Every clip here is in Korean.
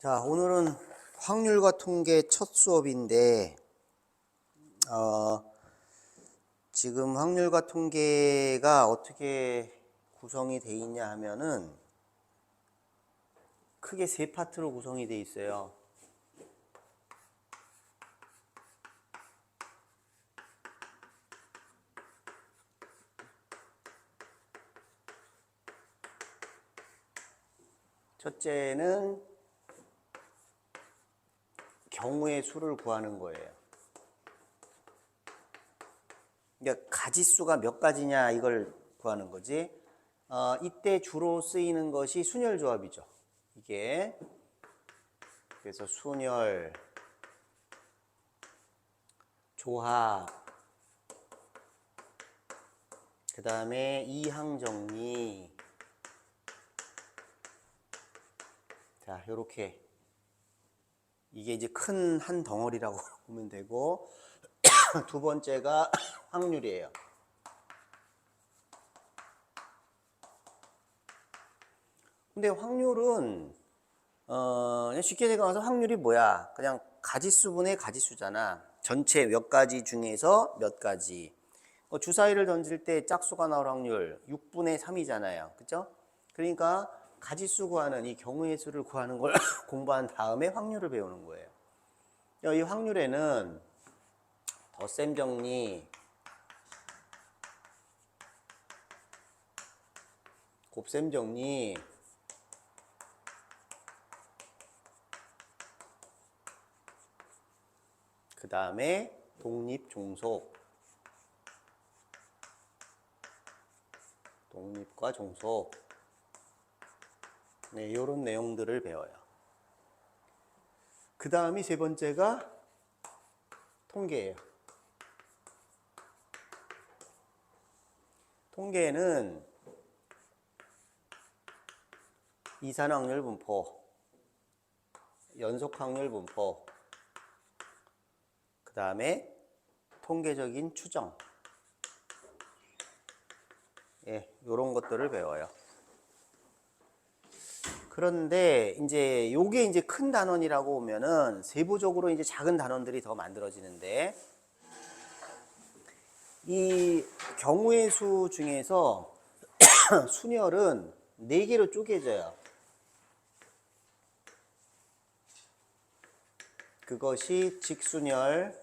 자, 오늘은 확률과 통계 첫 수업인데, 지금 확률과 통계가 어떻게 구성이 돼 있냐 하면은, 크게 세 파트로 구성이 돼 있어요. 첫째는 경우의 수를 구하는 거예요. 그러니까 가지수가 몇 가지냐 이걸 구하는 거지. 이때 주로 쓰이는 것이 순열조합이죠. 이게 그래서 순열, 조합, 그 다음에 이항정리. 자, 요렇게 이게 이제 큰 한 덩어리라고 보면 되고, 두 번째가 확률이에요. 근데 확률은 그냥 쉽게 생각해서 확률이 뭐야? 그냥 가지수분의 가지수잖아. 전체 몇 가지 중에서 몇 가지. 주사위를 던질 때 짝수가 나올 확률 6분의 3이잖아요. 그죠? 그러니까 가지수 구하는 이 경우의 수를 구하는 걸 공부한 다음에 확률을 배우는 거예요. 이 확률에는 덧셈 정리, 곱셈 정리, 그 다음에 독립 종속, 독립과 종속, 네, 이런 내용들을 배워요. 그 다음이 세 번째가 통계예요. 통계에는 이산확률 분포, 연속확률 분포, 그 다음에 통계적인 추정, 예, 이런 것들을 배워요. 그런데 이제 요게 이제 큰 단원이라고 보면은 세부적으로 이제 작은 단원들이 더 만들어지는데, 이 경우의 수 중에서 순열은 4개로 쪼개져요. 그것이 직순열,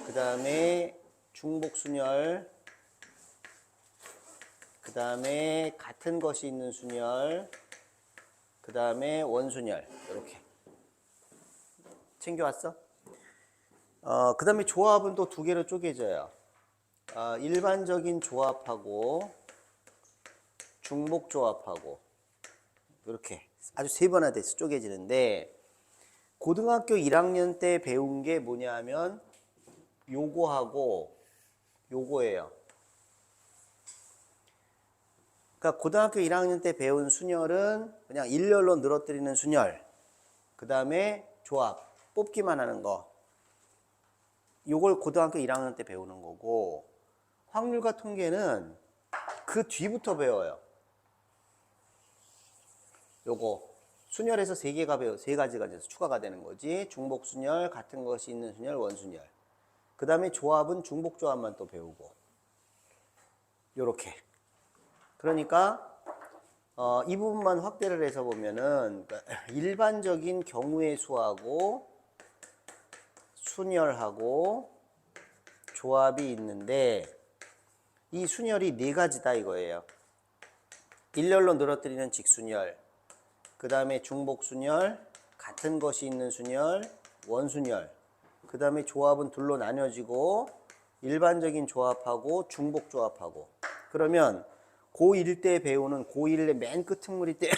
그 다음에 중복순열, 그 다음에 같은 것이 있는 순열, 그 다음에 원순열. 이렇게 챙겨왔어? 그 다음에 조합은 또 2개로 쪼개져요. 일반적인 조합하고 중복조합하고 이렇게 아주 세분화돼서 쪼개지는데, 고등학교 1학년 때 배운 게 뭐냐 하면 요거하고 요거예요. 그러니까 고등학교 1학년 때 배운 순열은 그냥 일렬로 늘어뜨리는 순열, 그 다음에 조합, 뽑기만 하는 거, 요걸 고등학교 1학년 때 배우는 거고, 확률과 통계는 그 뒤부터 배워요. 요거 순열에서 3가지가 돼서 추가가 되는 거지. 중복순열, 같은 것이 있는 순열, 원순열. 그 다음에 조합은 중복조합만 또 배우고, 요렇게. 그러니까 이 부분만 확대를 해서 보면은 일반적인 경우의 수하고 순열하고 조합이 있는데, 이 순열이 4가지다 이거예요. 일렬로 늘어뜨리는 직순열, 그 다음에 중복순열, 같은 것이 있는 순열, 원순열. 그 다음에 조합은 둘로 나뉘어지고 일반적인 조합하고 중복조합하고. 그러면 고1 때 배우는, 고1의 맨 끝머리 때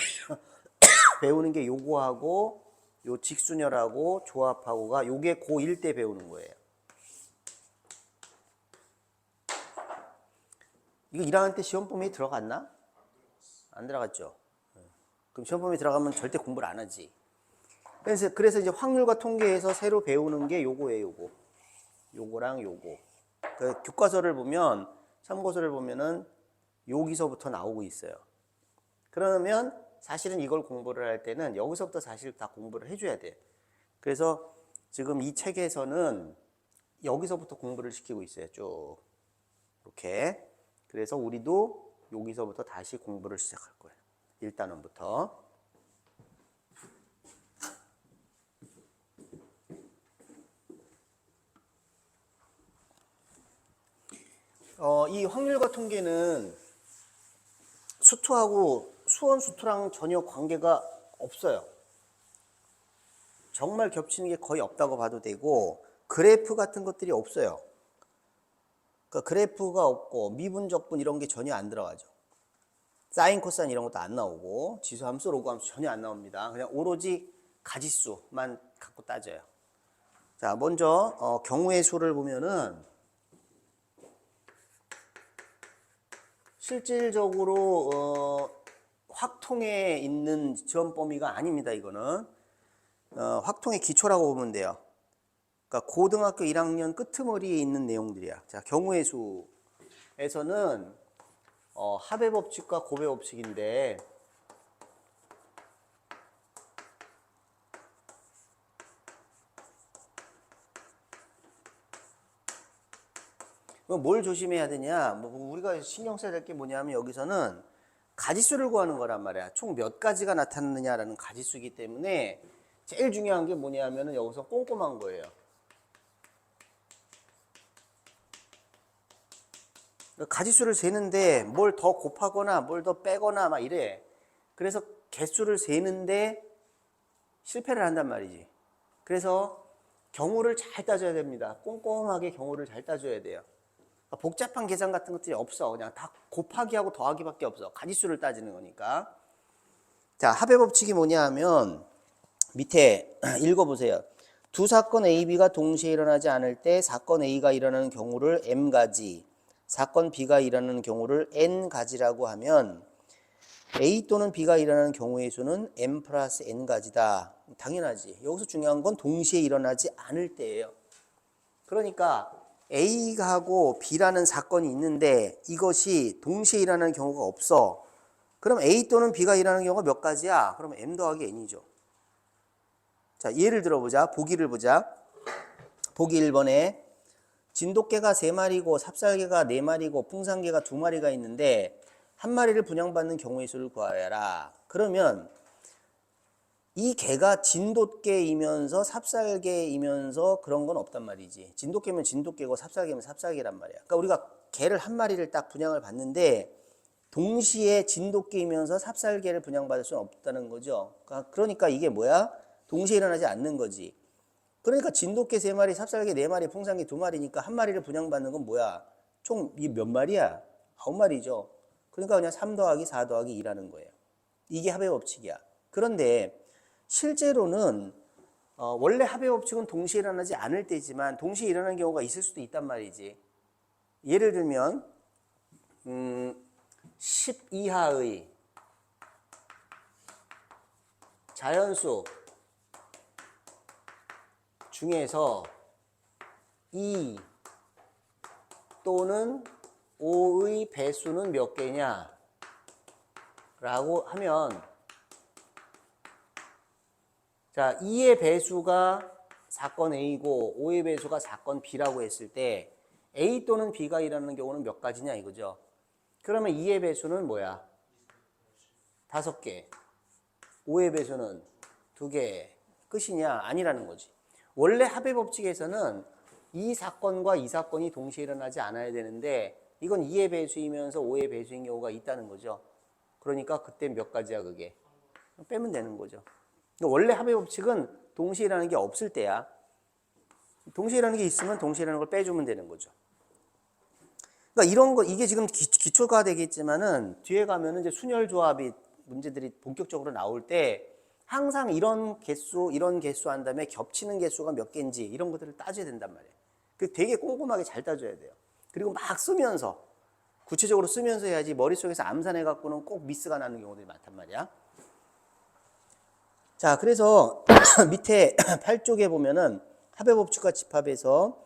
배우는 게 요거하고 요 직순열하고 조합하고가, 요게 고1 때 배우는 거예요. 이거 1학년 때 시험 범위에 들어갔나? 안 들어갔죠. 그럼 시험 범위에 들어가면 절대 공부를 안 하지. 그래서 이제 확률과 통계에서 새로 배우는 게 요거예요, 요거. 요거랑 요거. 그 교과서를 보면, 참고서를 보면은 여기서부터 나오고 있어요. 그러면 사실은 이걸 공부를 할 때는 여기서부터 사실 다 공부를 해줘야 돼. 그래서 지금 이 책에서는 여기서부터 공부를 시키고 있어요. 쭉 이렇게. 그래서 우리도 여기서부터 다시 공부를 시작할 거예요. 1단원부터. 이 확률과 통계는 수투하고 수원 수투랑 전혀 관계가 없어요. 정말 겹치는 게 거의 없다고 봐도 되고, 그래프 같은 것들이 없어요. 그러니까 그래프가 없고 미분적분 이런 게 전혀 안 들어가죠. 사인, 코사인 이런 것도 안 나오고 지수함수, 로그함수 전혀 안 나옵니다. 그냥 오로지 가지수만 갖고 따져요. 자, 먼저 경우의 수를 보면은 실질적으로 확통에 있는 지원 범위가 아닙니다. 이거는 확통의 기초라고 보면 돼요. 그러니까 고등학교 1학년 끄트머리에 있는 내용들이야. 자, 경우의 수에서는 합의 법칙과 곱의 법칙인데, 뭘 조심해야 되냐? 뭐 우리가 신경 써야 될 게 뭐냐면 여기서는 가지수를 구하는 거란 말이야. 총 몇 가지가 나타났느냐라는 가지수이기 때문에 제일 중요한 게 뭐냐면은 여기서 꼼꼼한 거예요. 가지수를 세는데 뭘 더 곱하거나 뭘 더 빼거나 막 이래. 그래서 개수를 세는데 실패를 한단 말이지. 그래서 경우를 잘 따져야 됩니다. 꼼꼼하게 경우를 잘 따져야 돼요. 복잡한 계산 같은 것들이 없어. 그냥 다 곱하기하고 더하기밖에 없어. 가지수를 따지는 거니까. 자, 합의 법칙이 뭐냐 하면 밑에 읽어보세요. 두 사건 A, B가 동시에 일어나지 않을 때 사건 A가 일어나는 경우를 M가지, 사건 B가 일어나는 경우를 N가지라고 하면 A 또는 B가 일어나는 경우의 수는 M 플러스 N가지다. 당연하지. 여기서 중요한 건 동시에 일어나지 않을 때예요. 그러니까 A하고 B라는 사건이 있는데 이것이 동시에 일어나는 경우가 없어. 그럼 A 또는 B가 일어나는 경우가 몇 가지야? 그러면 M 더하기 N이죠. 자, 예를 들어보자. 보기를 보자. 보기 1번에 진돗개가 3마리고 삽살개가 4마리고 풍산개가 2마리가 있는데 한 마리를 분양받는 경우의 수를 구하여라. 그러면 이 개가 진돗개이면서 삽살개이면서 그런 건 없단 말이지. 진돗개면 진돗개고 삽살개면 삽살개란 말이야. 그러니까 우리가 개를 한 마리를 딱 분양을 받는데 동시에 진돗개이면서 삽살개를 분양받을 수는 없다는 거죠. 그러니까 이게 뭐야? 동시에 일어나지 않는 거지. 그러니까 진돗개 3마리, 삽살개 4마리, 풍산개 2마리니까 한 마리를 분양받는 건 뭐야? 총 이 몇 마리야? 9마리죠. 그러니까 그냥 3 더하기 4 더하기 2라는 거예요. 이게 합의 법칙이야. 그런데 실제로는 원래 합의 법칙은 동시에 일어나지 않을 때지만 동시에 일어나는 경우가 있을 수도 있단 말이지. 예를 들면 10 이하의 자연수 중에서 2 또는 5의 배수는 몇 개냐 라고 하면, 자, 2의 배수가 사건 A고 5의 배수가 사건 B라고 했을 때 A 또는 B가 일어나는 경우는 몇 가지냐 이거죠. 그러면 2의 배수는 뭐야? 5개. 5의 배수는 2개. 끝이냐? 아니라는 거지. 원래 합의 법칙에서는 이 사건과 이 사건이 동시에 일어나지 않아야 되는데 이건 2의 배수이면서 5의 배수인 경우가 있다는 거죠. 그러니까 그때 몇 가지야 그게? 빼면 되는 거죠. 원래 합의 법칙은 동시에 일어나는 게 없을 때야. 동시에 일어나는 게 있으면 동시에 일어나는 걸 빼주면 되는 거죠. 그러니까 이런 거, 이게 지금 기초가 되겠지만은 뒤에 가면은 이제 순열 조합이 문제들이 본격적으로 나올 때 항상 이런 개수 한 다음에 겹치는 개수가 몇 개인지 이런 것들을 따져야 된단 말이에요. 그 되게 꼼꼼하게 잘 따져야 돼요. 그리고 막 쓰면서, 구체적으로 쓰면서 해야지 머릿속에서 암산해 갖고는 꼭 미스가 나는 경우들이 많단 말이야. 자, 그래서 밑에 8쪽에 보면은 합의 법칙과 집합에서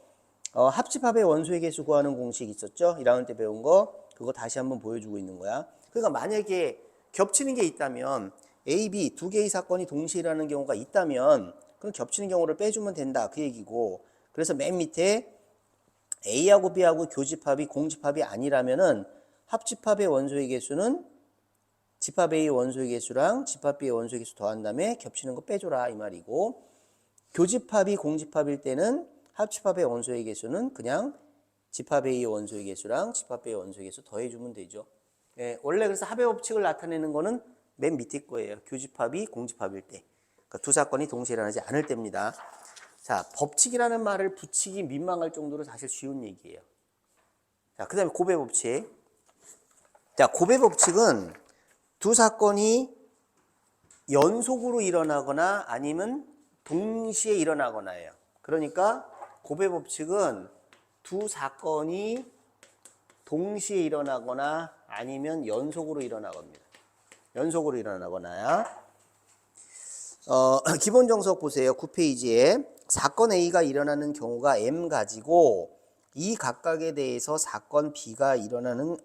합집합의 원소의 개수 구하는 공식 있었죠? 1학년 때 배운 거. 그거 다시 한번 보여주고 있는 거야. 그러니까 만약에 겹치는 게 있다면 A, B 두 개의 사건이 동시에 일어나는 경우가 있다면 그럼 겹치는 경우를 빼주면 된다 그 얘기고, 그래서 맨 밑에 A하고 B하고 교집합이 공집합이 아니라면은 합집합의 원소의 개수는 집합 A의 원소의 개수랑 집합 B의 원소의 개수 더한 다음에 겹치는 거 빼줘라 이 말이고, 교집합이 공집합일 때는 합집합의 원소의 개수는 그냥 집합 A의 원소의 개수랑 집합 B의 원소의 개수 더해주면 되죠. 예, 원래 그래서 합의 법칙을 나타내는 거는 맨 밑에 거예요. 교집합이 공집합일 때. 그러니까 두 사건이 동시에 일어나지 않을 때입니다. 자, 법칙이라는 말을 붙이기 민망할 정도로 사실 쉬운 얘기예요. 자, 그 다음에 고배 법칙. 자, 고배 법칙은 두 사건이 연속으로 일어나거나 아니면 동시에 일어나거나예요. 그러니까 고배 법칙은 두 사건이 동시에 일어나거나 아니면 연속으로 일어나겁니다. 연속으로 일어나거나야. 기본 정석 보세요. 9페이지에 사건 A가 일어나는 경우가 M 가지고 이 각각에 대해서 사건 B가 일어나는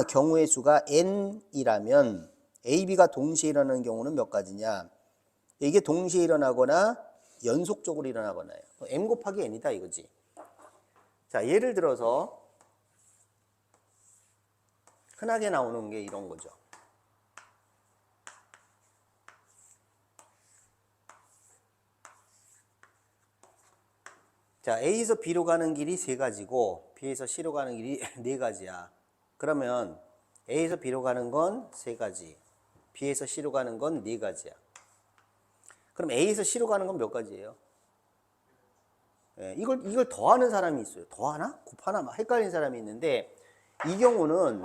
경우의 수가 N이라면 A, B가 동시에 일어나는 경우는 몇 가지냐? 이게 동시에 일어나거나 연속적으로 일어나거나요. M 곱하기 N이다 이거지. 자, 예를 들어서 흔하게 나오는 게 이런 거죠. 자, A에서 B로 가는 길이 세 가지고 B에서 C로 가는 길이 네 가지야. 그러면 A에서 B로 가는 건 세 가지, B에서 C로 가는 건 네 가지야. 그럼 A에서 C로 가는 건 몇 가지예요? 예, 이걸 더하는 사람이 있어요. 더하나? 곱하나? 막 헷갈리는 사람이 있는데, 이 경우는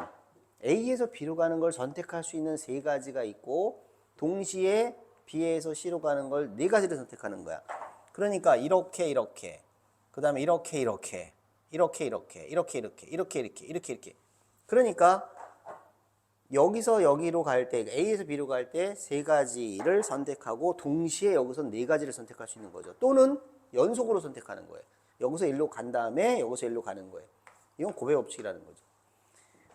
A에서 B로 가는 걸 선택할 수 있는 세 가지가 있고 동시에 B에서 C로 가는 걸 네 가지를 선택하는 거야. 그러니까 이렇게 이렇게, 그 다음에 이렇게 이렇게, 이렇게 이렇게, 이렇게 이렇게, 이렇게 이렇게, 이렇게 이렇게. 그러니까 여기서 여기로 갈 때, A에서 B로 갈 때 세 가지를 선택하고 동시에 여기서 네 가지를 선택할 수 있는 거죠. 또는 연속으로 선택하는 거예요. 여기서 일로 간 다음에 여기서 일로 가는 거예요. 이건 고배 법칙이라는 거죠.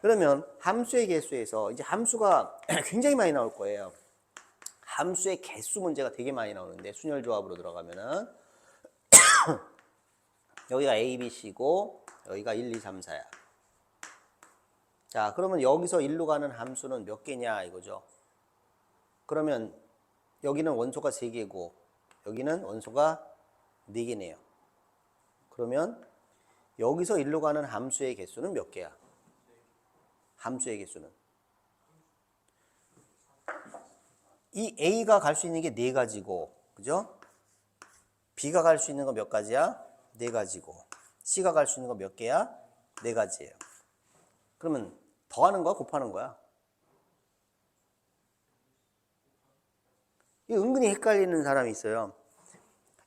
그러면 함수의 개수에서 이제 함수가 굉장히 많이 나올 거예요. 함수의 개수 문제가 되게 많이 나오는데, 순열 조합으로 들어가면은 여기가 A, B, C고 여기가 1, 2, 3, 4야. 자, 그러면 여기서 1로 가는 함수는 몇 개냐 이거죠. 그러면 여기는 원소가 3개고 여기는 원소가 4개네요. 그러면 여기서 1로 가는 함수의 개수는 몇 개야? 함수의 개수는 이 A가 갈 수 있는 게 4가지고, 그죠? B가 갈 수 있는 거 몇 가지야? 4가지고 C가 갈 수 있는 거 몇 개야? 4가지예요. 그러면 더하는 거야? 곱하는 거야? 이 은근히 헷갈리는 사람이 있어요.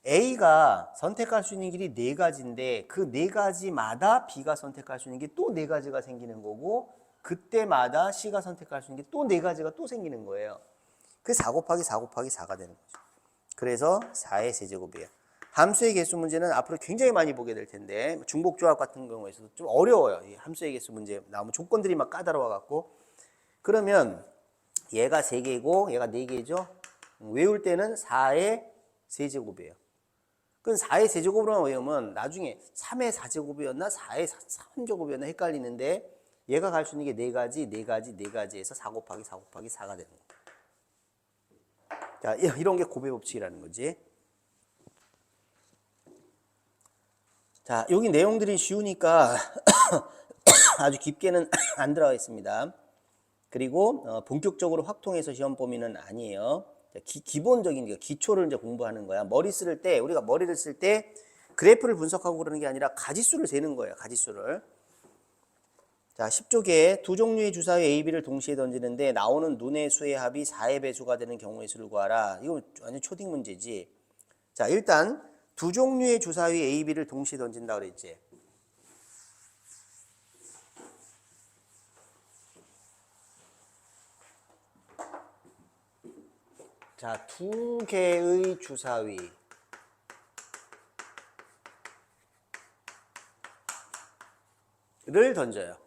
A가 선택할 수 있는 길이 4가지인데 그 4가지마다 B가 선택할 수 있는 게 또 4가지가 생기는 거고, 그때마다 C가 선택할 수 있는 게 또 4가지가 또 생기는 거예요. 그게 4 곱하기 4 곱하기 4가 되는 거죠. 그래서 4의 세제곱이에요. 함수의 개수 문제는 앞으로 굉장히 많이 보게 될 텐데, 중복조합 같은 경우에서도 좀 어려워요. 이 함수의 개수 문제 나오면 조건들이 막 까다로워 갖고. 그러면 얘가 3개고 얘가 4개죠. 외울 때는 4의 세제곱이에요. 그럼 4의 세제곱으로 외우면 나중에 3의 4제곱이었나 4의 3제곱이었나 헷갈리는데, 얘가 갈 수 있는 게 4가지, 4가지, 4가지에서 4 곱하기 4 곱하기 4가 되는 거예요. 자, 이런 게 고배 법칙이라는 거지. 자, 여기 내용들이 쉬우니까 아주 깊게는 안 들어가겠습니다. 그리고 본격적으로 확통해서 시험 범위는 아니에요. 기본적인 기초를 이제 공부하는 거야. 머리 쓸 때, 우리가 머리를 쓸 때 그래프를 분석하고 그러는 게 아니라 가지수를 세는 거예요. 가지수를. 자, 10쪽에 두 종류의 주사위 A, B를 동시에 던지는데 나오는 눈의 수의 합이 4의 배수가 되는 경우의 수를 구하라. 이거 완전 초딩 문제지. 자, 일단 두 종류의 주사위 A, B를 동시에 던진다 그랬지. 자, 두 개의 주사위를 던져요.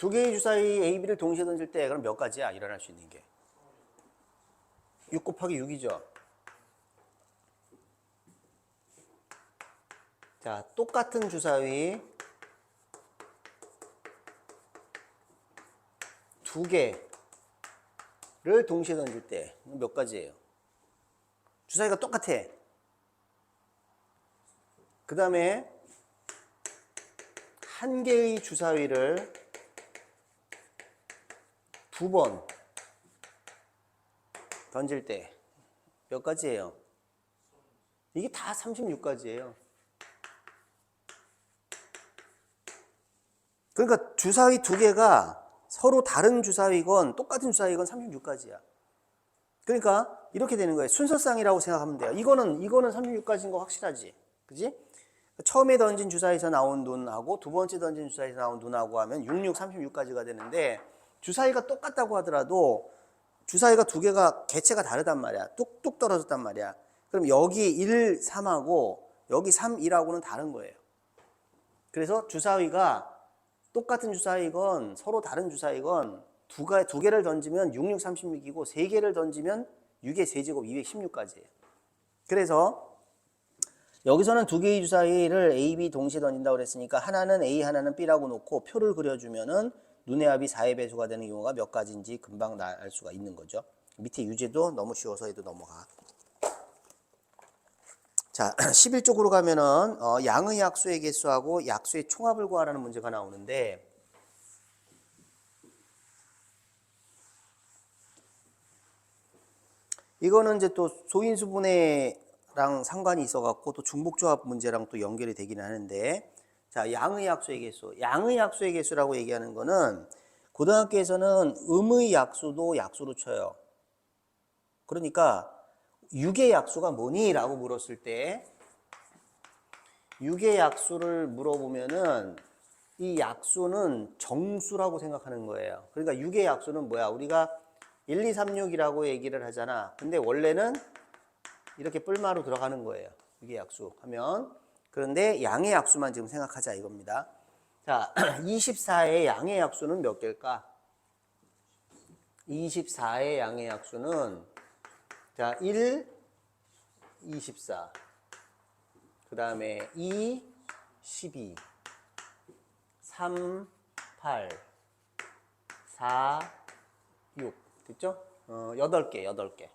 두 개의 주사위 A, B를 동시에 던질 때 그럼 몇 가지야? 일어날 수 있는 게. 6 곱하기 6이죠. 자, 똑같은 주사위 두 개를 동시에 던질 때 몇 가지예요? 주사위가 똑같아. 그 다음에 한 개의 주사위를 두 번 던질 때 몇 가지예요? 이게 다 36가지예요. 그러니까 주사위 두 개가 서로 다른 주사위건 똑같은 주사위건 36가지야. 그러니까 이렇게 되는 거예요. 순서상이라고 생각하면 돼요. 이거는 36가지인 거 확실하지? 그지? 처음에 던진 주사위에서 나온 눈하고 두 번째 던진 주사위에서 나온 눈하고 하면 66, 36가지가 되는데 주사위가 똑같다고 하더라도 주사위가 두 개가 개체가 다르단 말이야. 뚝뚝 떨어졌단 말이야. 그럼 여기 1, 3하고 여기 3, 1하고는 다른 거예요. 그래서 주사위가 똑같은 주사위건 서로 다른 주사위건 두 개를 던지면 66, 36이고 세 개를 던지면 6의 세제곱 216까지예요. 그래서 여기서는 두 개의 주사위를 A, B 동시에 던진다고 그랬으니까 하나는 A, 하나는 B라고 놓고 표를 그려주면은 눈의 합이 4의 배수가 되는 경우가 몇 가지인지 금방 알 수가 있는 거죠. 밑에 유제도 너무 쉬워서 해도 넘어가. 자, 11쪽으로 가면은 양의 약수의 개수하고 약수의 총합을 구하라는 문제가 나오는데 이거는 이제 또 소인수분해랑 상관이 있어갖고 또 중복조합 문제랑 또 연결이 되기는 하는데 자, 양의 약수의 개수. 양의 약수의 개수라고 얘기하는 거는 고등학교에서는 음의 약수도 약수로 쳐요. 그러니까 6의 약수가 뭐니? 라고 물었을 때 6의 약수를 물어보면은 이 약수는 정수라고 생각하는 거예요. 그러니까 6의 약수는 뭐야? 우리가 1, 2, 3, 6이라고 얘기를 하잖아. 근데 원래는 이렇게 뿔마로 들어가는 거예요. 6의 약수 하면. 그런데 양의 약수만 지금 생각하자 이겁니다. 자, 24의 양의 약수는 몇 개일까? 24의 양의 약수는 자, 1, 24. 그 다음에 2, 12. 3, 8. 4, 6. 됐죠? 8개, 8개.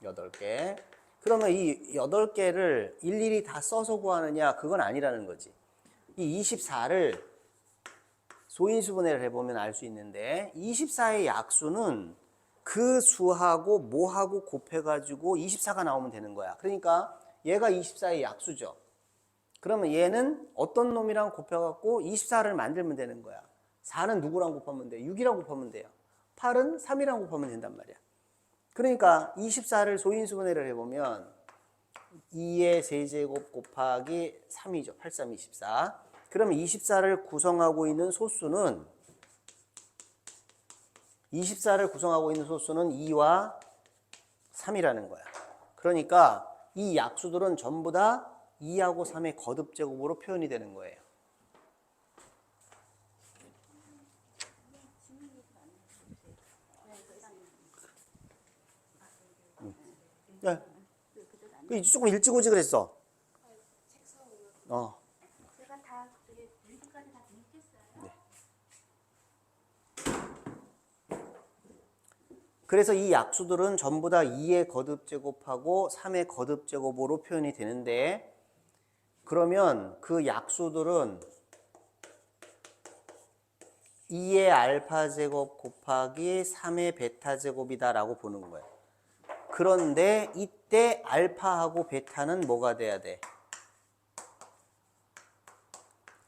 8개. 그러면 이 8개를 일일이 다 써서 구하느냐? 그건 아니라는 거지. 이 24를 소인수분해를 해보면 알 수 있는데 24의 약수는 그 수하고 뭐하고 곱해가지고 24가 나오면 되는 거야. 그러니까 얘가 24의 약수죠. 그러면 얘는 어떤 놈이랑 곱해갖고 24를 만들면 되는 거야. 4는 누구랑 곱하면 돼? 6이랑 곱하면 돼요. 8은 3이랑 곱하면 된단 말이야. 그러니까 24를 소인수분해를 해보면 2의 세제곱 곱하기 3이죠. 8, 3, 24. 그러면 24를 구성하고 있는 소수는 2와 3이라는 거야. 그러니까 이 약수들은 전부 다 2하고 3의 거듭제곱으로 표현이 되는 거예요. 네. 조금 일찍 오지 그랬어. 제가 다 물기까지 다 드렸겠어요. 네. 그래서 이 약수들은 전부 다 2의 거듭제곱하고 3의 거듭제곱으로 표현이 되는데 그러면 그 약수들은 2의 알파제곱 곱하기 3의 베타제곱이다라고 보는 거예요. 그런데 이때 알파하고 베타는 뭐가 돼야 돼?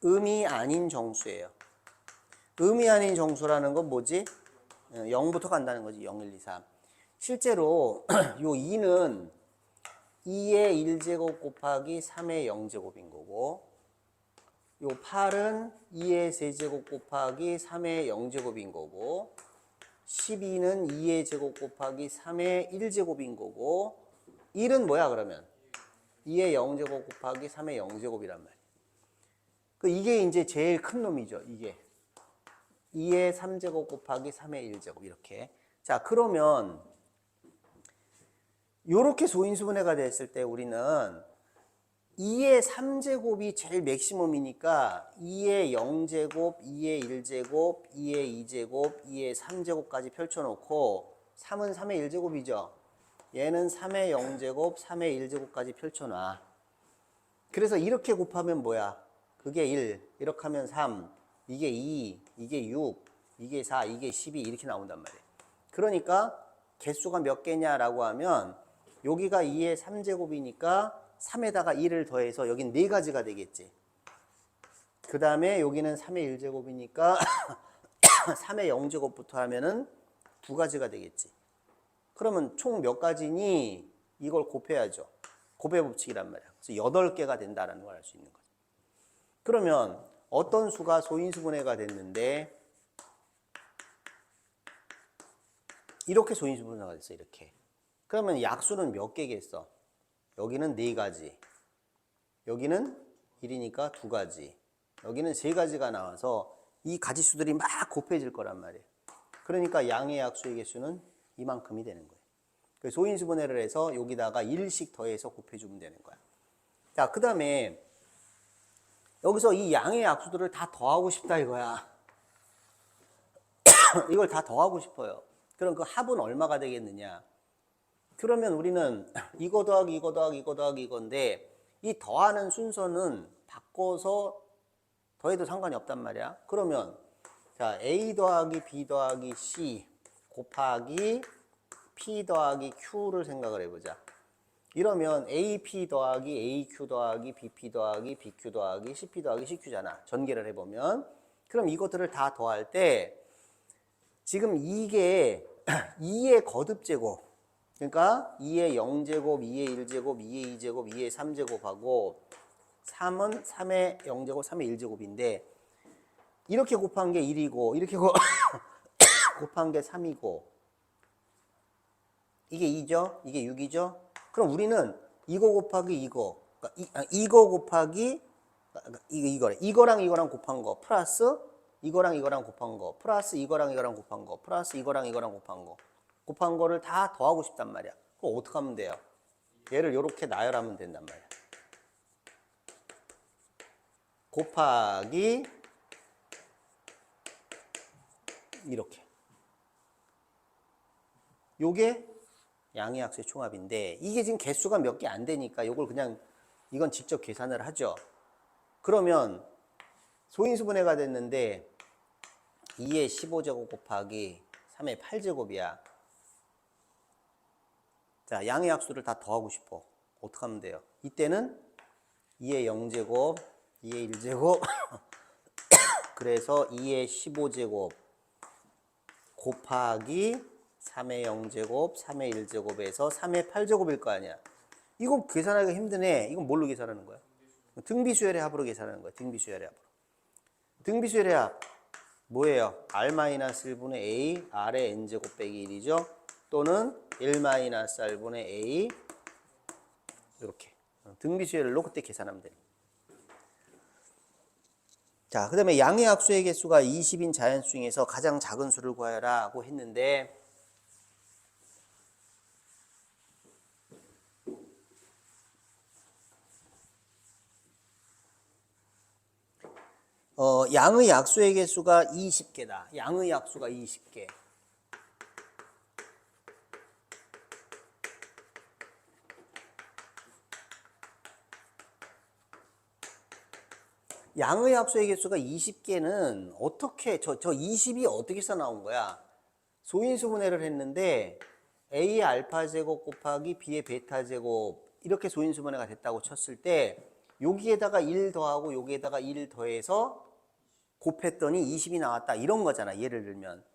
음이 아닌 정수예요. 음이 아닌 정수라는 건 뭐지? 0부터 간다는 거지. 0, 1, 2, 3. 실제로 요 2는 2의 1제곱 곱하기 3의 0제곱인 거고 요 8은 2의 세제곱 곱하기 3의 0제곱인 거고 12는 2의 제곱 곱하기 3의 1제곱인 거고 1은 뭐야 그러면? 2의 0제곱 곱하기 3의 0제곱이란 말이야. 이게 이제 제일 큰 놈이죠. 이게 2의 3제곱 곱하기 3의 1제곱 이렇게. 자, 그러면 요렇게 소인수분해가 됐을 때 우리는 2의 3제곱이 제일 맥시멈이니까 2의 0제곱, 2의 1제곱, 2의 2제곱, 2의 3제곱까지 펼쳐놓고 3은 3의 1제곱이죠. 얘는 3의 0제곱, 3의 1제곱까지 펼쳐놔. 그래서 이렇게 곱하면 뭐야? 그게 1, 이렇게 하면 3, 이게 2, 이게 6, 이게 4, 이게 12 이렇게 나온단 말이에요. 그러니까 개수가 몇 개냐라고 하면 여기가 2의 3제곱이니까 3에다가 1을 더해서 여긴 4가지가 되겠지. 그 다음에 여기는 3의 1제곱이니까 3의 0제곱부터 하면은 2가지가 되겠지. 그러면 총 몇 가지니? 이걸 곱해야죠. 곱해 법칙이란 말이야. 그래서 8개가 된다라는 걸 알 수 있는 거죠. 그러면 어떤 수가 소인수분해가 됐는데 이렇게 소인수분해가 됐어. 이렇게. 그러면 약수는 몇 개겠어? 여기는 4가지. 여기는 1이니까 2가지. 여기는 3가지가 나와서 이 가지수들이 막 곱해질 거란 말이에요. 그러니까 양의 약수의 개수는 이만큼이 되는 거예요. 소인수분해를 해서 여기다가 1씩 더해서 곱해주면 되는 거야. 자, 그 다음에 여기서 이 양의 약수들을 다 더하고 싶다 이거야. 이걸 다 더하고 싶어요. 그럼 그 합은 얼마가 되겠느냐? 그러면 우리는 이거 더하기 이거 더하기 이거 더하기 이건데 이 더하는 순서는 바꿔서 더해도 상관이 없단 말이야. 그러면 자, A 더하기 B 더하기 C 곱하기 P 더하기 Q를 생각을 해보자. 이러면 AP 더하기 AQ 더하기 BP 더하기 BQ 더하기 CP 더하기 CQ잖아. 전개를 해보면. 그럼 이것들을 다 더할 때 지금 이게 2의 거듭제곱, 그러니까 2의 0제곱, 2의 1제곱, 2의 2제곱, 2의 3제곱하고 3은 3의 0제곱, 3의 1제곱인데 이렇게 곱한 게 1이고 이렇게 곱한 게 3이고 이게 2죠? 이게 6이죠? 그럼 우리는 이거 곱하기 이거, 그러니까 이거 곱하기 이거래. 이거랑 이거랑 곱한 거 플러스 이거랑 이거랑 곱한 거 플러스 이거랑 이거랑 곱한 거 플러스 이거랑 이거랑 곱한 거를 다 더하고 싶단 말이야. 그럼 어떻게 하면 돼요? 얘를 이렇게 나열하면 된단 말이야. 곱하기 이렇게. 요게 양의 약수의 총합인데 이게 지금 개수가 몇 개 안 되니까 요걸 그냥 이건 직접 계산을 하죠. 그러면 소인수분해가 됐는데 2의 15제곱 곱하기 3의 8제곱이야. 자, 양의 약수를 다 더하고 싶어. 어떻게 하면 돼요? 이때는 2의 0제곱, 2의 1제곱 그래서 2의 15제곱 곱하기 3의 0제곱, 3의 1제곱에서 3의 8제곱일 거 아니야. 이거 계산하기가 힘드네. 이건 뭘로 계산하는 거야? 등비수열의 합으로 계산하는 거야. 등비수열의 합으로. 등비수열의 합 뭐예요? R-1분의 A, R의 N제곱 빼기 1이죠. 또는 1-R분의 A 이렇게. 등비수열로 그때 계산하면 돼요. 자, 그 다음에 양의 약수의 개수가 20인 자연수 중에서 가장 작은 수를 구하라고 했는데 양의 약수의 개수가 20개다. 양의 약수가 20개. 양의 약수의 개수가 20개는 어떻게 저 20이 어떻게 해서 나온 거야? 소인수분해를 했는데 A의 알파 제곱 곱하기 B의 베타 제곱 이렇게 소인수분해가 됐다고 쳤을 때 여기에다가 1 더하고 여기에다가 1 더해서 곱했더니 20이 나왔다 이런 거잖아. 예를 들면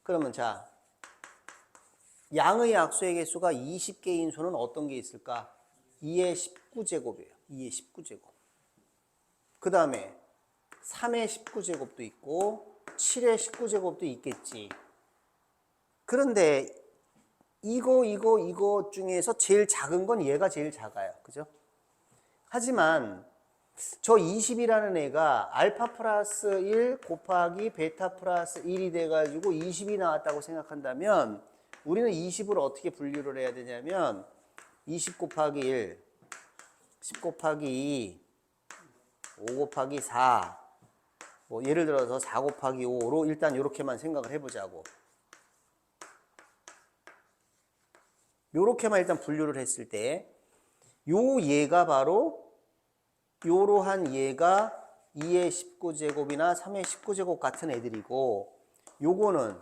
그러면 자 양의 약수의 개수가 20개인 수는 어떤 게 있을까? 2의 19제곱이에요. 2의 19제곱. 그 다음에 3의 19제곱도 있고 7의 19제곱도 있겠지. 그런데 이거 중에서 제일 작은 건 얘가 제일 작아요. 그죠? 하지만 저 20이라는 애가 알파 플러스 1 곱하기 베타 플러스 1이 돼가지고 20이 나왔다고 생각한다면 우리는 20을 어떻게 분류를 해야 되냐면 20 곱하기 1, 10 곱하기 2, 5 곱하기 4, 뭐 예를 들어서 4 곱하기 5로 일단 이렇게만 생각을 해보자고. 요렇게만 일단 분류를 했을 때 요 얘가 바로 요러한 얘가 2의 19제곱이나 3의 19제곱 같은 애들이고 요거는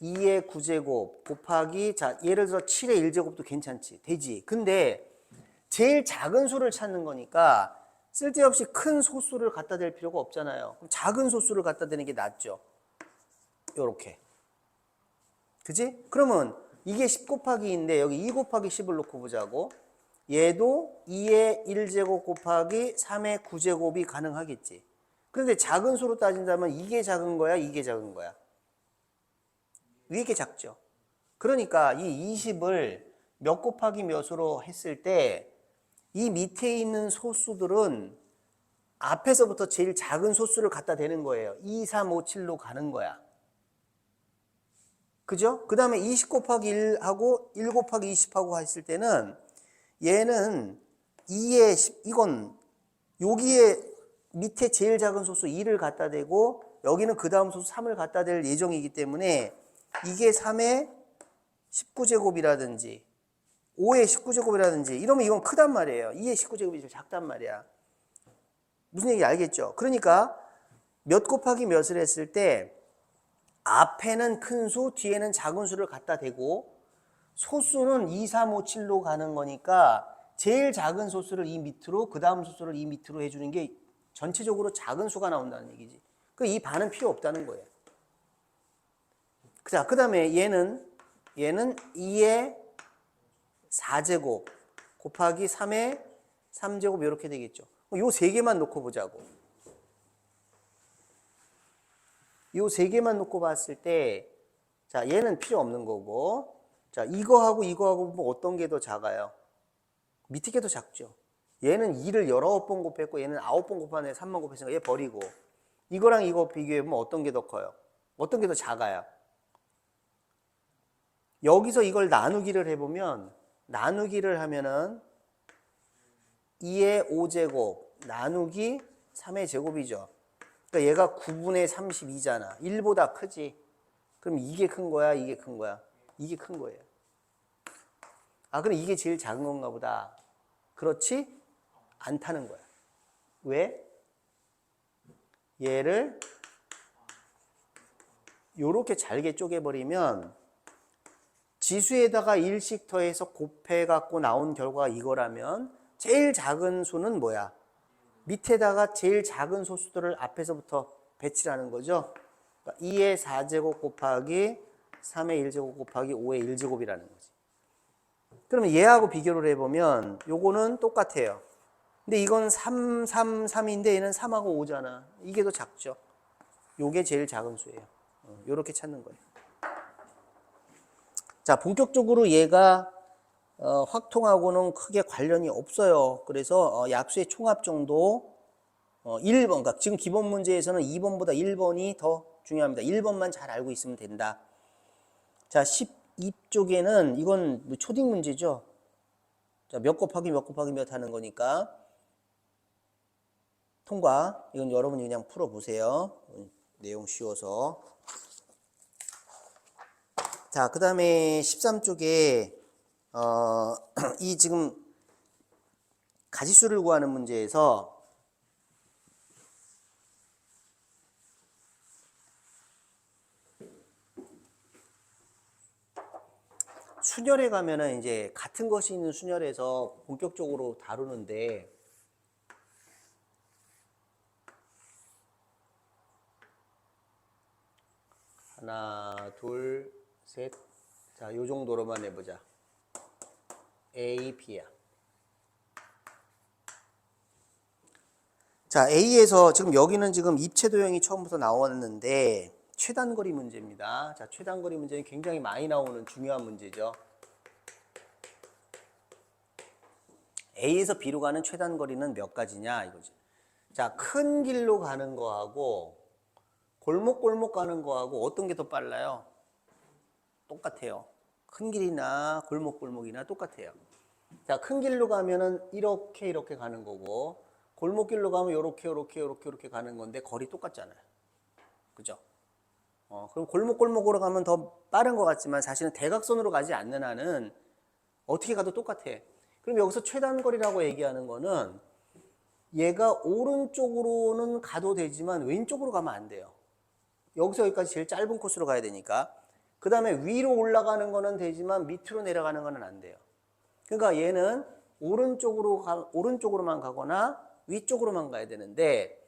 2의 9제곱 곱하기 자 예를 들어 7의 1제곱도 괜찮지 되지. 근데 제일 작은 수를 찾는 거니까 쓸데없이 큰 소수를 갖다 댈 필요가 없잖아요. 그럼 작은 소수를 갖다 대는 게 낫죠. 요렇게. 그지? 그러면 이게 10 곱하기 2인데 여기 2 곱하기 10을 놓고 보자고. 얘도 2의 1제곱 곱하기 3의 9제곱이 가능하겠지. 그런데 작은 수로 따진다면 이게 작은 거야? 이게 작은 거야? 이게 작죠. 그러니까 이 20을 몇 곱하기 몇으로 했을 때 이 밑에 있는 소수들은 앞에서부터 제일 작은 소수를 갖다 대는 거예요. 2, 3, 5, 7로 가는 거야. 그죠? 그 다음에 20 곱하기 1하고 1 곱하기 20하고 했을 때는 얘는 2의 10, 이건 여기에 밑에 제일 작은 소수 2를 갖다 대고 여기는 그 다음 소수 3을 갖다 댈 예정이기 때문에 이게 3의 19제곱이라든지 5의 19제곱이라든지 이러면 이건 크단 말이에요. 2의 19제곱이 좀 작단 말이야. 무슨 얘기인지 알겠죠? 그러니까 몇 곱하기 몇을 했을 때 앞에는 큰 수, 뒤에는 작은 수를 갖다 대고 소수는 2, 3, 5, 7로 가는 거니까 제일 작은 소수를 이 밑으로 그 다음 소수를 이 밑으로 해주는 게 전체적으로 작은 수가 나온다는 얘기지. 이 반은 필요 없다는 거예요. 자, 그 다음에 얘는 2의 4제곱 곱하기 3의 3제곱 이렇게 되겠죠. 요 세 개만 놓고 보자고. 요 세 개만 놓고 봤을 때 자, 얘는 필요 없는 거고 자, 이거하고 뭐 어떤 게 더 작아요? 밑에 게 더 작죠. 얘는 2를 19번 곱했고 얘는 9번 곱하네 3만 곱했으니까 얘 버리고 이거랑 이거 비교해보면 어떤 게 더 커요? 어떤 게 더 작아요? 여기서 이걸 나누기를 해보면 나누기를 하면은 2의 5제곱 나누기 3의 제곱이죠. 그러니까 얘가 9분의 32잖아. 1보다 크지. 그럼 이게 큰 거야? 이게 큰 거야? 이게 큰 거예요. 아, 그럼 이게 제일 작은 건가 보다. 그렇지 않다는 거야. 왜? 얘를 요렇게 잘게 쪼개버리면 지수에다가 1씩 더해서 곱해갖고 나온 결과가 이거라면 제일 작은 수는 뭐야? 밑에다가 제일 작은 소수들을 앞에서부터 배치하는 거죠. 그러니까 2의 4제곱 곱하기 3의 1제곱 곱하기 5의 1제곱이라는 거지. 그러면 얘하고 비교를 해보면 요거는 똑같아요. 근데 이건 3, 3, 3인데 얘는 3하고 5잖아. 이게 더 작죠. 요게 제일 작은 수예요. 요렇게 찾는 거예요. 자, 본격적으로 얘가 확통하고는 크게 관련이 없어요. 그래서 약수의 총합 정도 1번, 그러니까 지금 기본 문제에서는 2번보다 1번이 더 중요합니다. 1번만 잘 알고 있으면 된다. 자, 12쪽에는 이건 초딩 문제죠. 자, 몇 곱하기 몇 하는 거니까 통과. 이건 여러분이 그냥 풀어보세요. 내용 쉬워서. 자, 그 다음에 13쪽에 이 지금 가지수를 구하는 문제에서 순열에 가면은 이제 같은 것이 있는 순열에서 본격적으로 다루는데 하나, 둘, 셋. 자, 요 정도로만 해보자. A, B야. 자, A에서 지금 여기는 지금 입체 도형이 처음부터 나왔는데 최단거리 문제입니다. 자, 최단거리 문제는 굉장히 많이 나오는 중요한 문제죠. A에서 B로 가는 최단 거리는 몇 가지냐 이거지. 자, 큰 길로 가는 거하고 골목골목 가는 거하고 어떤 게 더 빨라요? 똑같아요. 큰 길이나 골목골목이나 똑같아요. 자, 큰 길로 가면은 이렇게 가는 거고 골목길로 가면 요렇게 가는 건데 거리 똑같잖아요. 그죠? 그럼 골목골목으로 가면 더 빠른 것 같지만 사실은 대각선으로 가지 않는 한은 어떻게 가도 똑같아. 그럼 여기서 최단거리라고 얘기하는 거는 얘가 오른쪽으로는 가도 되지만 왼쪽으로 가면 안 돼요. 여기서 여기까지 제일 짧은 코스로 가야 되니까. 그 다음에 위로 올라가는 거는 되지만 밑으로 내려가는 거는 안 돼요. 그러니까 얘는 오른쪽으로만 가거나 위쪽으로만 가야 되는데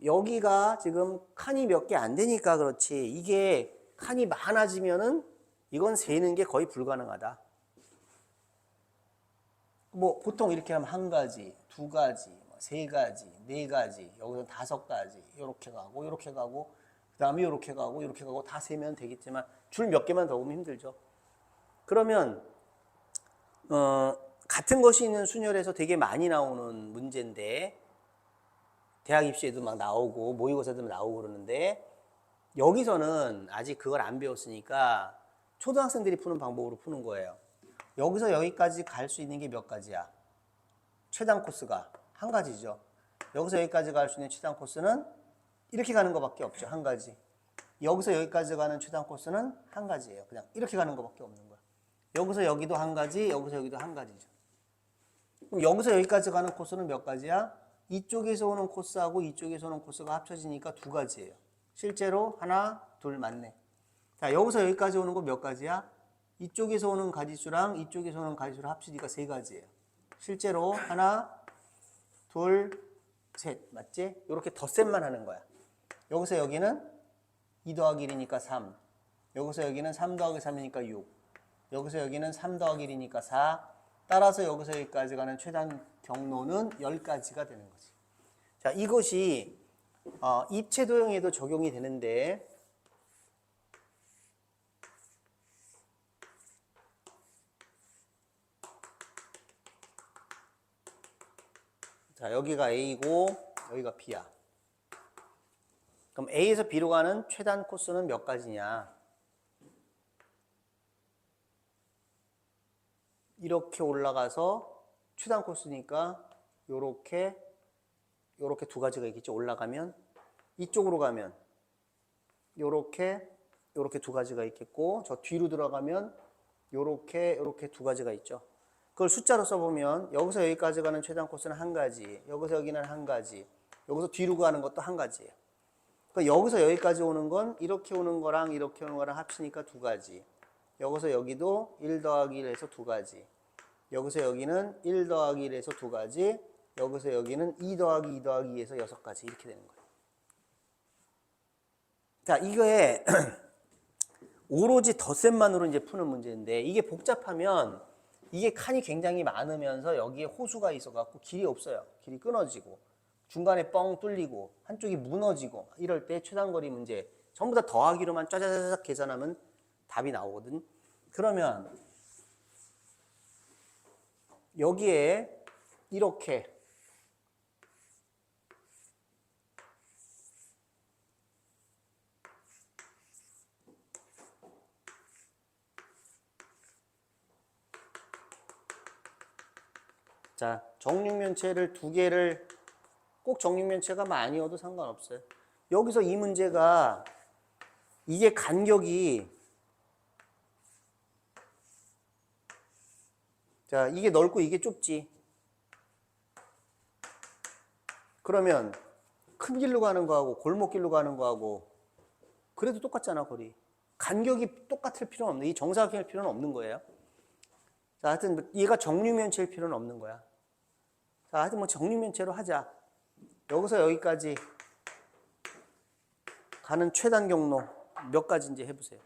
여기가 지금 칸이 몇 개 안 되니까 그렇지. 이게 칸이 많아지면은 이건 세는 게 거의 불가능하다. 뭐 보통 이렇게 하면 한 가지, 두 가지, 세 가지, 네 가지, 여기서 다섯 가지, 이렇게 가고, 그다음에 이렇게 가고 다 세면 되겠지만 줄 몇 개만 더 오면 힘들죠. 그러면 같은 것이 있는 순열에서 되게 많이 나오는 문제인데 대학 입시에도 막 나오고 모의고사도 나오고 그러는데 여기서는 아직 그걸 안 배웠으니까 초등학생들이 푸는 방법으로 푸는 거예요. 여기서 여기까지 갈 수 있는 게 몇 가지야? 최단 코스가 한 가지죠. 여기서 여기까지 갈 수 있는 최단 코스는 이렇게 가는 것밖에 없죠. 한 가지. 여기서 여기까지 가는 최단 코스는 한 가지예요. 그냥 이렇게 가는 것밖에 없는 거야. 여기서 여기도 한 가지, 여기서 여기도 한 가지죠. 그럼 여기서 여기까지 가는 코스는 몇 가지야? 이쪽에서 오는 코스하고 이쪽에서 오는 코스가 합쳐지니까 두 가지예요. 실제로 하나, 둘 맞네. 자, 여기서 여기까지 오는 거 몇 가지야? 이쪽에서 오는 가지수랑 이쪽에서 오는 가지수를 합치니까 세 가지예요. 실제로 하나, 둘, 셋. 맞지? 이렇게 덧셈만 하는 거야. 여기서 여기는 2 더하기 1이니까 3. 여기서 여기는 3 더하기 3이니까 6. 여기서 여기는 3 더하기 1이니까 4. 따라서 여기서 여기까지 가는 최단 경로는 10가지가 되는 거지. 자, 이것이 입체 도형에도 적용이 되는데 자, 여기가 A고 여기가 B야. 그럼 A에서 B로 가는 최단 코스는 몇 가지냐? 이렇게 올라가서 최단 코스니까 요렇게 두 가지가 있겠죠. 올라가면 이쪽으로 가면 요렇게 두 가지가 있겠고 저 뒤로 들어가면 요렇게 두 가지가 있죠. 그걸 숫자로 써보면 여기서 여기까지 가는 최단 코스는 한 가지, 여기서 여기는 한 가지, 여기서 뒤로 가는 것도 한 가지예요. 그러니까 여기서 여기까지 오는 건 이렇게 오는 거랑 이렇게 오는 거랑 합치니까 두 가지. 여기서 여기도 1 더하기 1에서 두 가지. 여기서 여기는 1 더하기 1에서 두 가지. 여기서 여기는 2 더하기 2 더하기 2에서 6가지. 이렇게 되는 거예요. 자, 이거에 오로지 덧셈만으로 이제 푸는 문제인데 이게 복잡하면 이게 칸이 굉장히 많으면서 여기에 호수가 있어갖고 길이 없어요. 길이 끊어지고 중간에 뻥 뚫리고 한쪽이 무너지고 이럴 때 최단거리 문제 전부 다 더하기로만 짜자자작 계산하면 답이 나오거든. 그러면 여기에 이렇게 자, 정육면체를 두 개를 꼭 정육면체가 많이어도 상관없어요. 여기서 이 문제가 이게 간격이 자, 이게 넓고 이게 좁지. 그러면 큰 길로 가는 거하고 골목길로 가는 거하고 그래도 똑같잖아, 거리. 간격이 똑같을 필요는 없는, 이 정사각형일 필요는 없는 거예요. 자, 하여튼 얘가 정육면체일 필요는 없는 거야. 자, 하여튼 뭐 정육면체로 하자. 여기서 여기까지 가는 최단 경로 몇 가지인지 해보세요.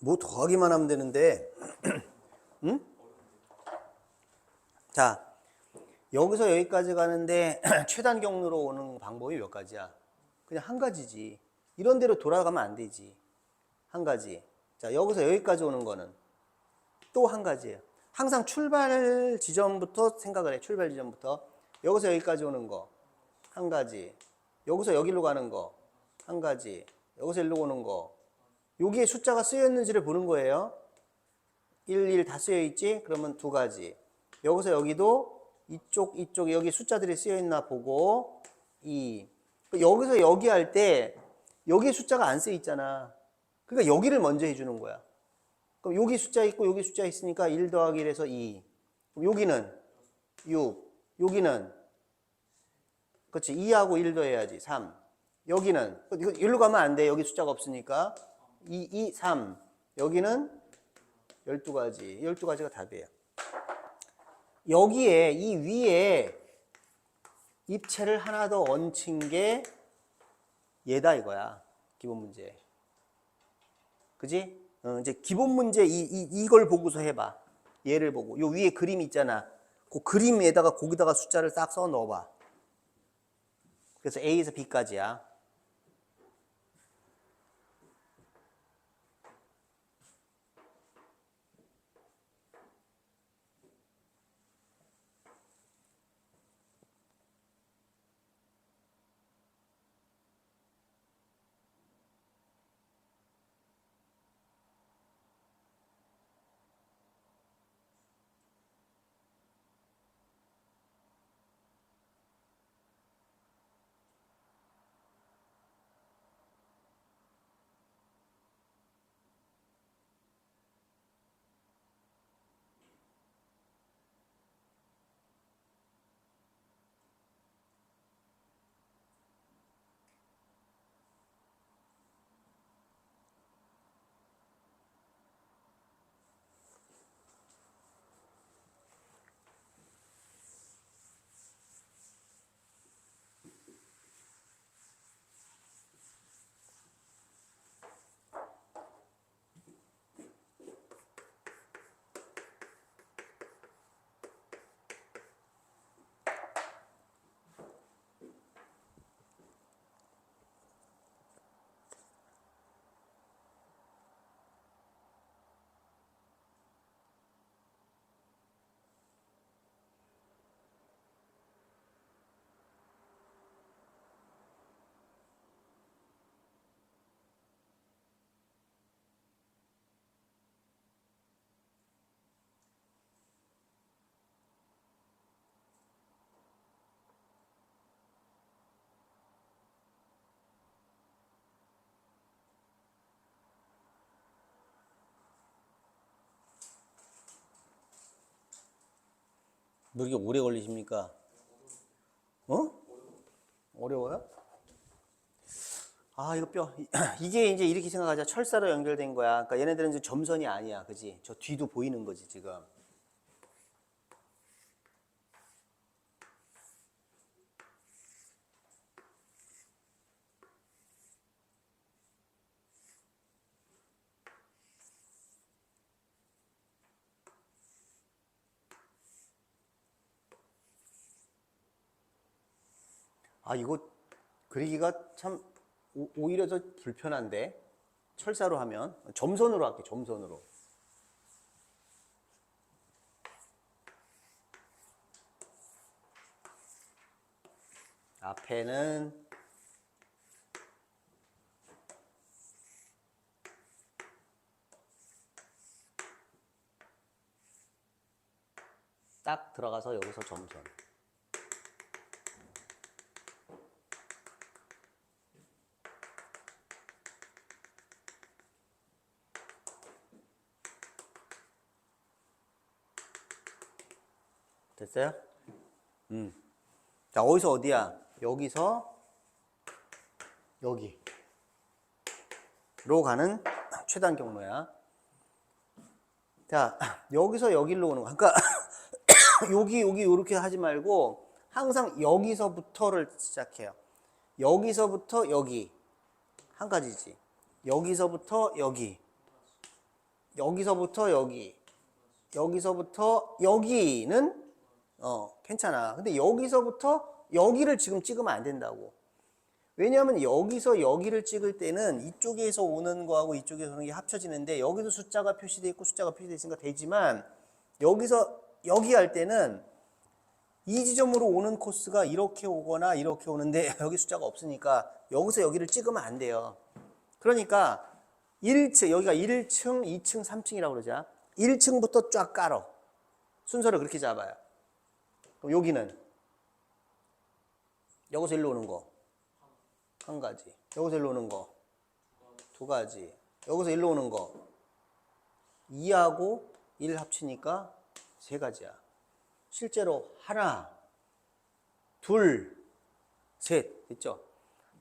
뭐 더하기만 하면 되는데. 응? 자, 여기서 여기까지 가는데 최단 경로로 오는 방법이 몇 가지야? 그냥 한 가지지. 이런 대로 돌아가면 안 되지. 한 가지. 자, 여기서 여기까지 오는 거는 또 한 가지예요. 항상 출발 지점부터 생각을 해. 출발 지점부터. 여기서 여기까지 오는 거 한 가지. 여기서 여기로 가는 거 한 가지. 여기서 일로 오는 거. 여기에 숫자가 쓰여 있는지를 보는 거예요. 1, 1 다 쓰여 있지? 그러면 두 가지. 여기서 여기도 이쪽 여기 숫자들이 쓰여 있나 보고 2. 여기서 여기 할 때 여기에 숫자가 안 쓰여 있잖아. 그러니까 여기를 먼저 해주는 거야. 그럼 여기 숫자 있고 여기 숫자 있으니까 1 더하기 1에서 2. 그럼 여기는 6. 여기는 그렇지. 2하고 1 더해야지. 3. 여기는 이거 일로 가면 안 돼. 여기 숫자가 없으니까 2, 3. 여기는 12가지. 12가지가 답이에요. 여기에 이 위에 입체를 하나 더 얹힌 게 얘다 이거야. 기본 문제. 그지? 이제 기본 문제 이걸 보고서 해봐. 얘를 보고. 요 위에 그림 있잖아. 그 그림에다가 거기다가 숫자를 딱 써 넣어봐. 그래서 A에서 B까지야. 뭐 이렇게 오래 걸리십니까? 어? 어려워요? 아, 이거 이게 이제 이렇게 생각하자. 철사로 연결된 거야. 그러니까 얘네들은 이제 점선이 아니야. 그지? 저 뒤도 보이는 거지, 지금. 아, 이거 그리기가 참 오히려 더 불편한데. 철사로 하면. 점선으로 할게, 점선으로. 앞에는 딱 들어가서 여기서 점선. 됐어요? 자, 어디서 어디야? 여기서 여기로 가는 최단 경로야. 자, 여기서 여기로 오는 거. 그러니까 여기 이렇게 하지 말고 항상 여기서부터를 시작해요. 여기서부터 여기 한 가지지. 여기서부터 여기 여기서부터 여기, 여기서부터 여기는 괜찮아. 근데 여기서부터 여기를 지금 찍으면 안 된다고. 왜냐하면 여기서 여기를 찍을 때는 이쪽에서 오는 거하고 이쪽에서 오는 게 합쳐지는데 여기도 숫자가 표시되어 있고 숫자가 표시되어 있으니까 되지만 여기서 여기 할 때는 이 지점으로 오는 코스가 이렇게 오거나 이렇게 오는데 여기 숫자가 없으니까 여기서 여기를 찍으면 안 돼요. 그러니까 1층, 여기가 1층, 2층, 3층이라고 그러자. 1층부터 쫙 깔어. 순서를 그렇게 잡아요. 그럼 여기는 여기서 일로 오는 거 한 가지, 여기서 일로 오는 거 두 가지, 여기서 일로 오는 거 2하고 1 합치니까 세 가지야. 실제로 하나, 둘, 셋 됐죠?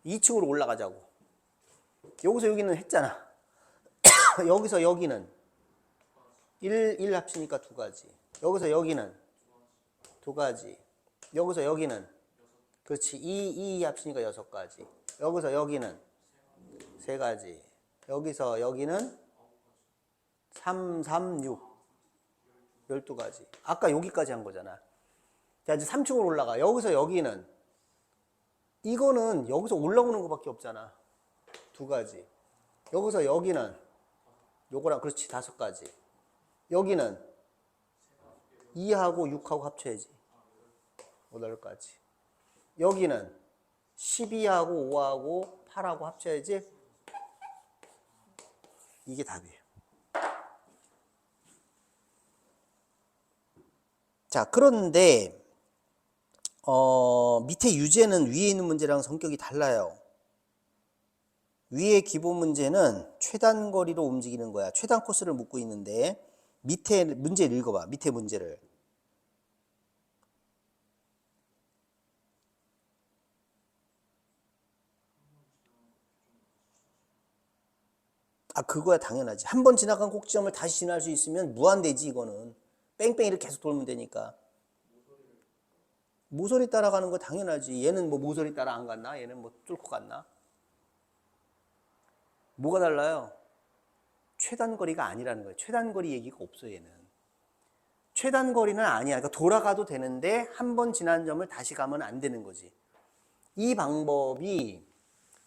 2층으로 올라가자고. 여기서 여기는 했잖아. 여기서 여기는 1 합치니까 두 가지. 여기서 여기는 두 가지. 여기서 여기는 그렇지. 2 합치니까 여섯 가지. 여기서 여기는 세 가지. 여기서 여기는 3, 3, 6 12가지. 아까 여기까지 한 거잖아. 자, 이제 3층으로 올라가. 여기서 여기는 이거는 여기서 올라오는 것밖에 없잖아. 두 가지. 여기서 여기는 요거랑 그렇지. 5가지. 여기는 2하고 6하고 합쳐야지. 8가지. 여기는 12하고 5하고 8하고 합쳐야지. 이게 답이에요. 자, 그런데 밑에 유제는 위에 있는 문제랑 성격이 달라요. 위에 기본 문제는 최단 거리로 움직이는 거야. 최단 코스를 묻고 있는데 밑에 문제를 읽어봐. 밑에 문제를. 아, 그거야 당연하지. 한 번 지나간 꼭지점을 다시 지날 수 있으면 무한대지 이거는. 뺑뺑 이렇게 계속 돌면 되니까. 모서리 따라가는 거 당연하지. 얘는 뭐 모서리 따라 안 갔나? 얘는 뭐 뚫고 갔나? 뭐가 달라요? 최단거리가 아니라는 거예요. 최단거리 얘기가 없어 얘는. 최단거리는 아니야. 그러니까 돌아가도 되는데 한 번 지난 점을 다시 가면 안 되는 거지. 이 방법이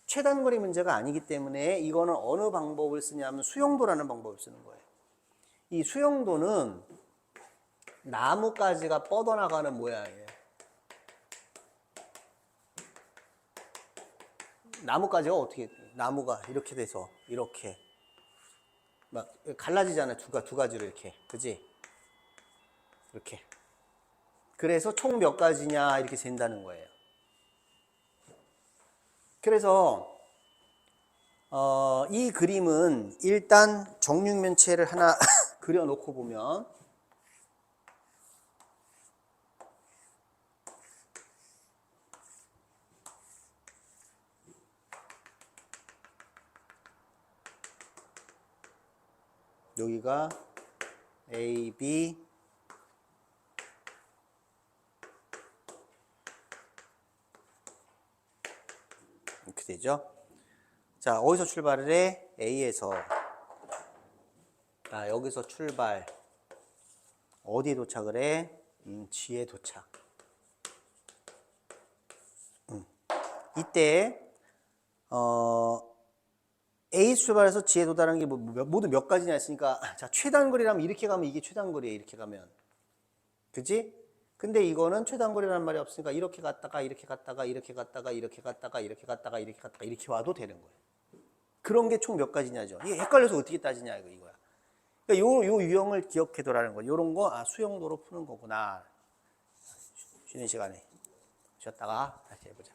최단거리 문제가 아니기 때문에 이거는 어느 방법을 쓰냐면 수용도라는 방법을 쓰는 거예요. 이 수용도는 나뭇가지가 뻗어나가는 모양이에요. 나뭇가지가 어떻게, 나무가 이렇게 돼서 이렇게 막 갈라지잖아요. 두 가지로 이렇게. 그지? 이렇게. 그래서 총 몇 가지냐 이렇게 센다는 거예요. 그래서 이 그림은 일단 정육면체를 하나 그려놓고 보면 여기가 A, B 이렇게 되죠. 자, 어디서 출발을 해? A에서. 아, 여기서 출발. 어디에 도착을 해? G에 도착. 이때 A 출발해서 G에 도달하는 게 모두 몇 가지냐 했으니까 자, 최단거리라면 이렇게 가면 이게 최단거리예요. 이렇게 가면. 그지? 근데 이거는 최단거리라는 말이 없으니까 이렇게 갔다가 이렇게 갔다가 이렇게 갔다가 이렇게 갔다가 이렇게 갔다가 이렇게 갔다가 이렇게 와도 되는 거예요. 그런 게 총 몇 가지냐죠. 이게 헷갈려서 어떻게 따지냐 이거야. 그러니까 요 유형을 기억해두라는 거. 요런 거 수용도로 푸는 거구나. 쉬는 시간에 쉬었다가 다시 해보자.